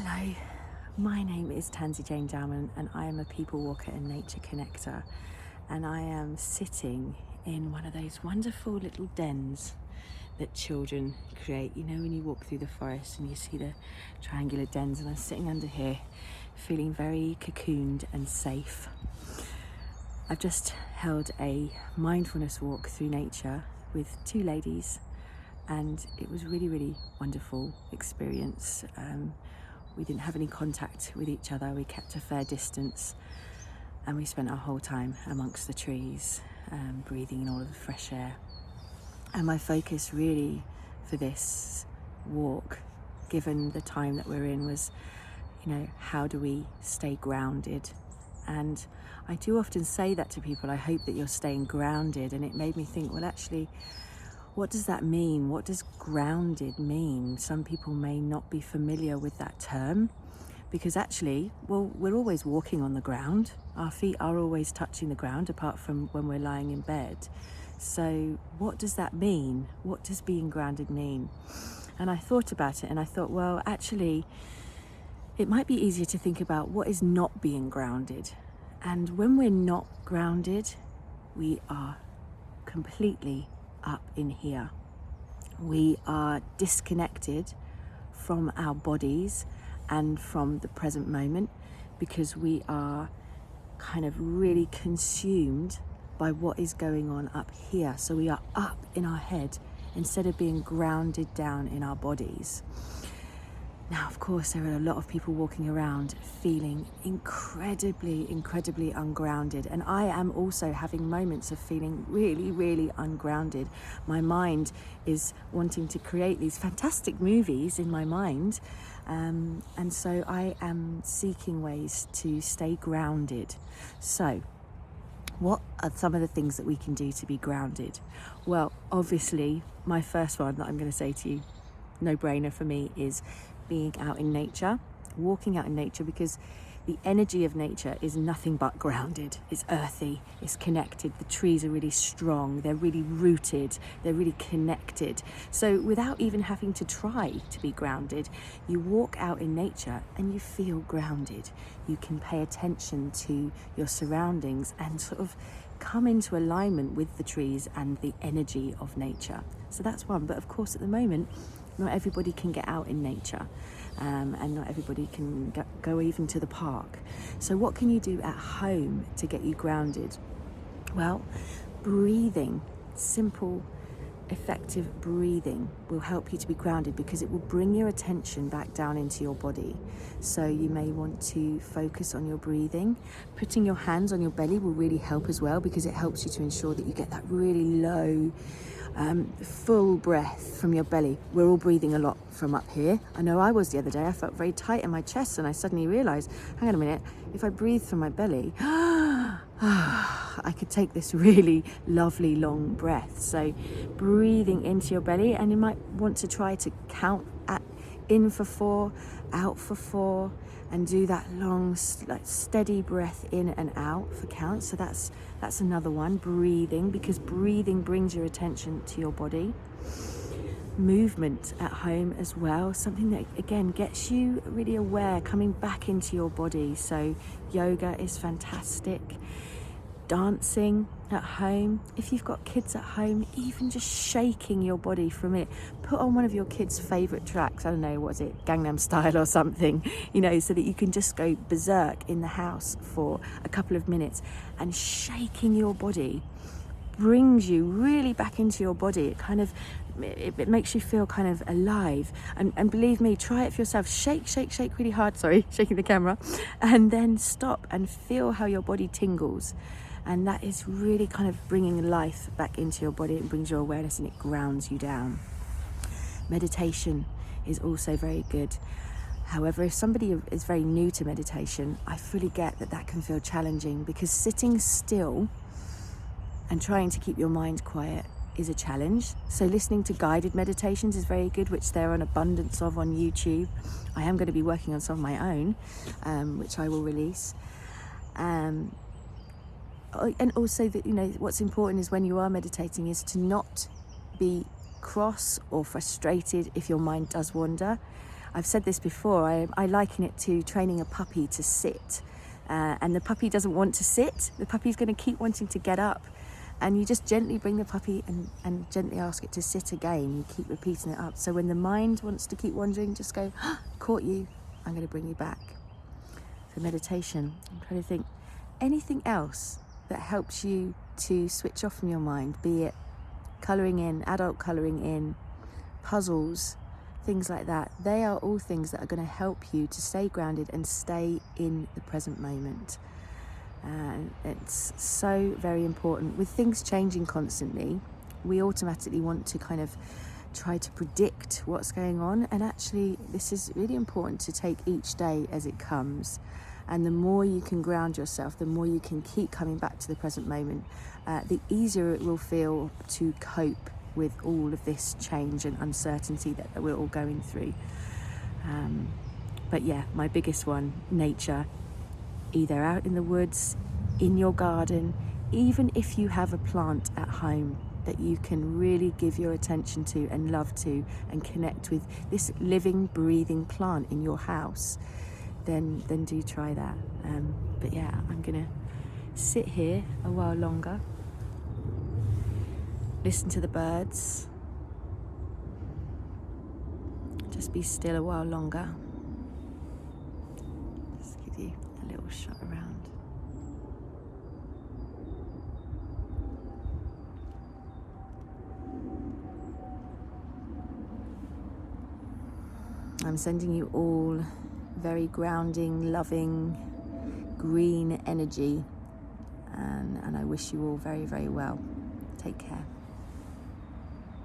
Hello, my name is Tansy Jane Dowman and I am a people walker and nature connector, and I am sitting in one of those wonderful little dens that children create. You know, when you walk through the forest and you see the triangular dens, and I'm sitting under here feeling very cocooned and safe. I've just held a mindfulness walk through nature with two ladies, and it was really wonderful experience. We didn't have any contact with each other, we kept a fair distance, and we spent our whole time amongst the trees, breathing in all of the fresh air. And my focus really for this walk, given the time that we're in, was, how do we stay grounded? And I do often say that to people, I hope that you're staying grounded, and it made me think, well, actually, what does that mean? What does grounded mean? Some people may not be familiar with that term, because actually, well, we're always walking on the ground. Our feet are always touching the ground, apart from when we're lying in bed. So what does that mean? What does being grounded mean? And I thought about it and I thought, well, actually, it might be easier to think about what is not being grounded. And when we're not grounded, we are completely up in here. We are disconnected from our bodies and from the present moment, because we are kind of really consumed by what is going on up here. So we are up in our head instead of being grounded down in our bodies. Now, of course, there are a lot of people walking around feeling incredibly ungrounded. And I am also having moments of feeling really ungrounded. My mind is wanting to create these fantastic movies in my mind. And so I am seeking ways to stay grounded. So what are some of the things that we can do to be grounded? Well, obviously, my first one that I'm going to say to you, no brainer for me, is being out in nature, walking out in nature, because the energy of nature is nothing but grounded. It's earthy, it's connected. The trees are really strong, they're really rooted, they're really connected. So without even having to try to be grounded, you walk out in nature and you feel grounded. You can pay attention to your surroundings and sort of come into alignment with the trees and the energy of nature. So that's one. But of course, at the moment, not everybody can get out in nature, and not everybody can go even to the park. So what can you do at home to get you grounded? Well, breathing, simple, effective breathing will help you to be grounded, because it will bring your attention back down into your body. So you may want to focus on your breathing. Putting your hands on your belly will really help as well, because it helps you to ensure that you get that really low, full breath from your belly. We're all breathing a lot from up here. I know I was the other day. I felt very tight in my chest, and I suddenly realized, hang on a minute, if I breathe from my belly, I could take this really lovely long breath. So breathing into your belly, and you might want to try to count in for 4, out for 4, and do that long, steady breath in and out for count. So that's another one, breathing, because breathing brings your attention to your body. Movement at home as well, something that again gets you really aware, coming back into your body. So yoga is fantastic. Dancing at home. If you've got kids at home, even just shaking your body from it. Put on one of your kids' favourite tracks, I don't know, what is it, Gangnam Style or something, so that you can just go berserk in the house for a couple of minutes. And shaking your body brings you really back into your body. It makes you feel kind of alive. And believe me, try it for yourself. Shake really hard. Sorry, shaking the camera. And then stop and feel how your body tingles. And that is really kind of bringing life back into your body. It brings your awareness and it grounds you down. Meditation is also very good. However, if somebody is very new to meditation, I fully get that can feel challenging, because sitting still and trying to keep your mind quiet is a challenge. So listening to guided meditations is very good, which there are an abundance of on YouTube. I am going to be working on some of my own, which I will release. And also that, what's important is when you are meditating is to not be cross or frustrated if your mind does wander. I've said this before, I liken it to training a puppy to sit. And the puppy doesn't want to sit. The puppy's going to keep wanting to get up. And you just gently bring the puppy and gently ask it to sit again. You keep repeating it up. So when the mind wants to keep wandering, just go, caught you, I'm going to bring you back. So meditation, I'm trying to think, anything else that helps you to switch off from your mind, be it colouring in, adult colouring in, puzzles, things like that. They are all things that are going to help you to stay grounded and stay in the present moment. And it's so very important. With things changing constantly, we automatically want to kind of try to predict what's going on, and actually this is really important to take each day as it comes. And the more you can ground yourself, the more you can keep coming back to the present moment, the easier it will feel to cope with all of this change and uncertainty that we're all going through. But yeah, my biggest one, nature. Either out in the woods, in your garden, even if you have a plant at home that you can really give your attention to and love to and connect with this living, breathing plant in your house, then do try that. But yeah, I'm gonna sit here a while longer, listen to the birds, just be still a while longer. Just give you a little shot around. I'm sending you all very grounding, loving, green energy, and I wish you all very, very well. Take care.